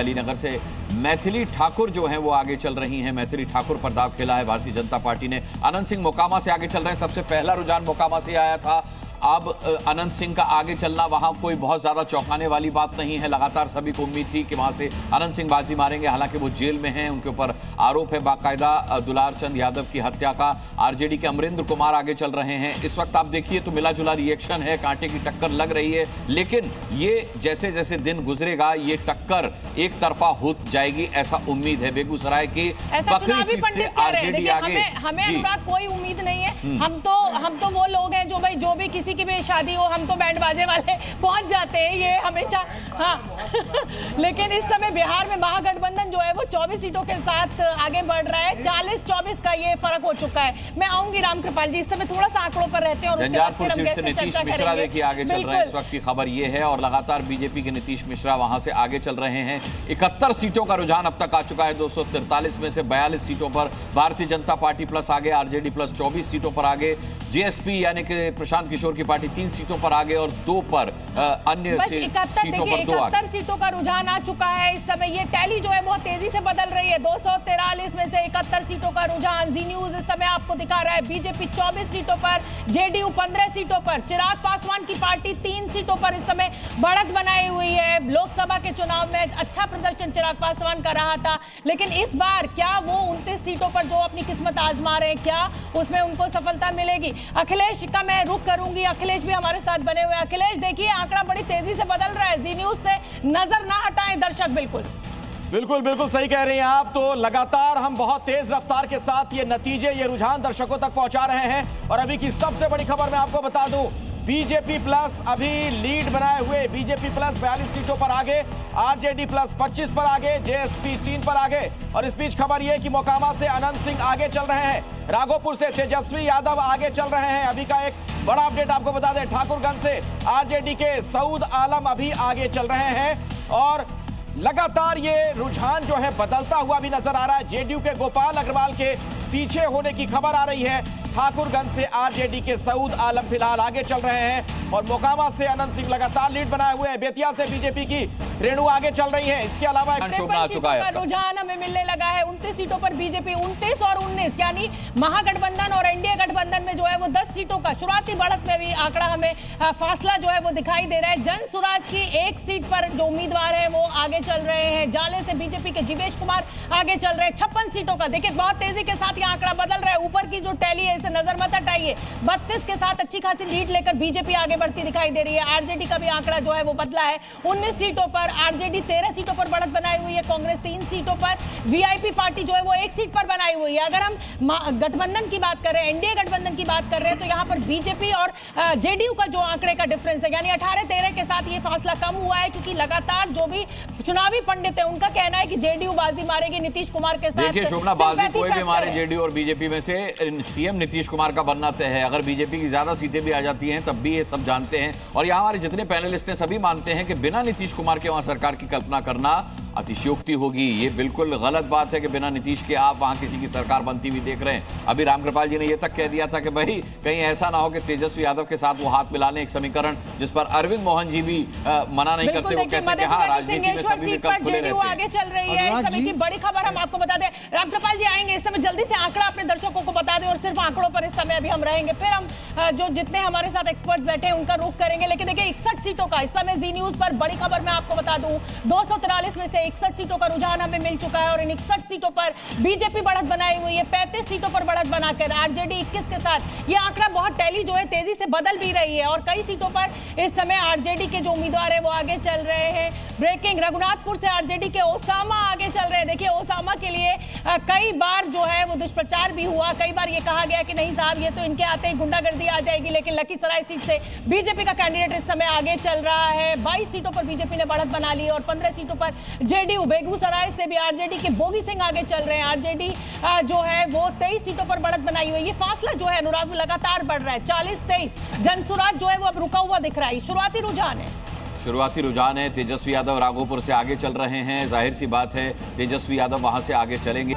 अलीनगर से मैथिली ठाकुर जो हैं वो आगे चल रही हैं। मैथिली ठाकुर पर दाव खेला है भारतीय जनता पार्टी ने। अनंत सिंह मोकामा से आगे चल रहे हैं। सबसे पहला रुझान मोकामा से आया था। अब अनंत सिंह का आगे चलना वहां कोई बहुत ज्यादा चौंकाने वाली बात नहीं है। लगातार सभी को उम्मीद थी कि वहां से अनंत सिंह बाजी मारेंगे। हालांकि वो जेल में हैं, उनके ऊपर आरोप है बाकायदा दुलार चंद यादव की हत्या का। आरजेडी के अमरेंद्र कुमार आगे चल रहे हैं। इस वक्त आप देखिए तो मिला जुला रिएक्शन है, कांटे की टक्कर लग रही है। लेकिन ये जैसे जैसे दिन गुजरेगा ये टक्कर एक तरफा हो जाएगी, ऐसा उम्मीद है। बेगूसराय की बकरी सीट से आरजेडी आगे। हमें अनुराग कोई उम्मीद नहीं है। हम तो वो लोग हैं जो भाई जो भी किसी की भी शादी हो हम तो बैंड बाजे वाले पहुंच जाते हैं, ये हमेशा। हाँ लेकिन इस समय बिहार में महागठबंधन जो है वो 24 सीटों के साथ आगे बढ़ रहा है। 40-24 का ये फर्क हो चुका है। मैं आऊंगी रामकृपाल जी, इस समय थोड़ा सा आंकड़ों पर रहते हैं और झंझारपुर सीट से नीतीश मिश्रा देखिए आगे चल रहे हैं। इस वक्त की खबर ये है और लगातार बीजेपी के नीतीश मिश्रा वहां से आगे चल रहे हैं। 71 सीटों का रुझान अब तक आ चुका है। 243 में से 42 सीटों पर भारतीय जनता पार्टी प्लस आगे, आरजेडी प्लस 24 सीटों पर आगे, जेएसपी यानी कि प्रशांत किशोर की पार्टी 3 सीटों पर आगे और 2 पर अन्य सीटों पर 2 71 सीटों का रुझान आ चुका है। इस समय ये टैली जो है बहुत तेजी से बदल रही है। 243 में से 71 सीटों का रुझान जी न्यूज इस समय आपको दिखा रहा है। बीजेपी 24 सीटों पर, जेडीयू 15 सीटों पर, चिराग पासवान की पार्टी 3 सीटों पर इस समय बढ़त बनाई हुई है। लोकसभा के चुनाव में अच्छा प्रदर्शन चिराग पासवान का रहा था, लेकिन इस बार क्या वो 29 सीटों पर जो अपनी किस्मत आजमा रहे हैं, क्या उसमें उनको सफलता मिलेगी? अखिलेश का मैं रुख करूंगी, अखिलेश भी हमारे साथ बने हुए। अखिलेश देखिए आंकड़ा बड़ी तेजी से बदल रहा है। जी न्यूज से नजर ना हटाएं दर्शक। बिल्कुल सही कह रही हैं आप। तो लगातार हम बहुत तेज रफ्तार के साथ ये नतीजे, ये रुझान दर्शकों तक पहुंचा रहे हैं। और अभी की सबसे बड़ी खबर मैं आपको बता दूं, बीजेपी प्लस अभी लीड बनाए हुए। बीजेपी प्लस 42 सीटों पर आगे, आरजेडी प्लस 25 पर आगे, जेएसपी 3 पर आगे। और इस बीच खबर यह कि मोकामा से अनंत सिंह आगे चल रहे हैं, राघोपुर से तेजस्वी यादव आगे चल रहे हैं। अभी का एक बड़ा अपडेट आपको बता दें, ठाकुरगंज से आरजेडी के सऊद आलम अभी आगे चल रहे हैं। और लगातार ये रुझान जो है बदलता हुआ भी नजर आ रहा है। जेडीयू के गोपाल अग्रवाल के पीछे होने की खबर आ रही है। ठाकुरगंज से आरजेडी के सऊद आलम फिलहाल आगे चल रहे हैं और मोकामा से अनंत सिंह लगातार लीड बनाए हुए हैं। बेतिया से बीजेपी की रेणु आगे चल रही है। इसके अलावा रुझान हमें मिलने लगा है। 29 सीटों पर बीजेपी, 29 और 19 यानी महागठबंधन और एनडीए गठबंधन में जो है वो 10 सीटों का शुरुआती बढ़त में भी आंकड़ा हमें फासला जो है वो दिखाई दे रहा है। जन सुराज की 1 सीट पर जो उम्मीदवार है वो आगे चल रहे हैं। जाले से बीजेपी के जीवेश कुमार आगे चल रहे हैं। 56 सीटों का देखिए बहुत तेजी के साथ ये आंकड़ा बदल रहा है। ऊपर की जो टैली है इसे नजर मत हटाइए। 32 के साथ अच्छी खासी लीड लेकर बीजेपी आगे बढ़ती दिखाई दे रही है। आरजेडी का भी आंकड़ा जो है वो बदला है। 19 सीटों पर आरजेडी 13 सीटों पर बढ़त बनाई हुई है। कांग्रेस 3 सीटों पर, वीआईपी पार्टी जो है वो 1 सीट पर बनाई हुई है। अगर हम गठबंधन की बात कर रहे हैं, एनडीए गठबंधन की बात कर रहे हैं, तो यहाँ पर बीजेपी और जेडीयू का जो आंकड़े का डिफरेंस है यानी 18-13 के साथ ये फासला कम हुआ है, क्योंकि लगातार जो भी चुनावी पंडित है उनका कहना है कि जेडीयू बाजी मारेगी नीतीश कुमार के साथ। देखिए शोभना, बाजी कोई भी मारे जेडीयू और बीजेपी में से सीएम नीतीश कुमार का बनना तय है। अगर बीजेपी की ज्यादा सीटें भी आ जाती हैं तब भी ये सब जानते हैं और यहाँ हमारे जितने पैनलिस्ट हैं सभी मानते हैं कि बिना नीतीश कुमार के वहां सरकार की कल्पना करना अतिशयोक्ति होगी। ये बिल्कुल गलत बात है कि बिना नीतीश के आप वहां किसी की सरकार बनती हुई देख रहे हैं। अभी रामकृपाल जी ने यह तक कह दिया था कि भाई कहीं ऐसा ना हो कि तेजस्वी यादव के साथ वो हाथ मिला लें, एक समीकरण जिस पर अरविंद मोहन जी भी मना नहीं करते। वो कहते हैं कि हाँ, राजनीति में सभी विकल्प खुले रहते हैं। आगे चल रही है। इस समय की बड़ी खबर हम आपको बता दें। रामकृपाल जी आएंगे इस समय, जल्दी से आंकड़ा अपने दर्शकों को बता दें और सिर्फ आंकड़ों पर इस समय अभी हम रहेंगे। फिर हम जो जितने हमारे साथ एक्सपर्ट्स बैठे हैं उनका रुख करेंगे। लेकिन देखिए 61 सीटों का इस समय जी न्यूज पर बड़ी खबर मैं आपको बता दूं, 243 में से 61 सीटों का रुझान हमें मिल चुका है और इन 61 सीटों पर बीजेपी बढ़त बनाई हुई है। 35 सीटों पर बढ़त बनाकर आरजेडी 21 के साथ ये आंकड़ा बहुत टैली जो है तेजी से बदल भी रही है और कई सीटों पर इस समय आरजेडी के जो उम्मीदवार है वो आगे चल रहे हैं। ब्रेकिंग, रघुनाथपुर से आरजेडी के ओसामा आगे चल रहे हैं। देखिए ओसामा के लिए कई बार जो है वो दुष्प्रचार भी हुआ। कई बार ये कहा गया कि नहीं साहब ये तो इनके आते ही गुंडागर्दी आ जाएगी, लेकिन लखीसराय सीट से बीजेपी का कैंडिडेट इस समय आगे चल रहा है। 22 सीटों पर बीजेपी ने बढ़त बना ली और 15 सीटों पर जेडीयू। बेगूसराय से भी आरजेडी के बोगी सिंह आगे चल रहे हैं। आरजेडी जो है वो 23 सीटों पर बढ़त बनाई हुई है। ये फासला जो है अनुराग लगातार बढ़ रहा है, 40-23। जनसुराज जो है वो अब रुका हुआ दिख रहा है। शुरुआती रुझान है। तेजस्वी यादव राघोपुर से आगे चल रहे हैं। जाहिर सी बात है तेजस्वी यादव वहां से आगे चलेंगे।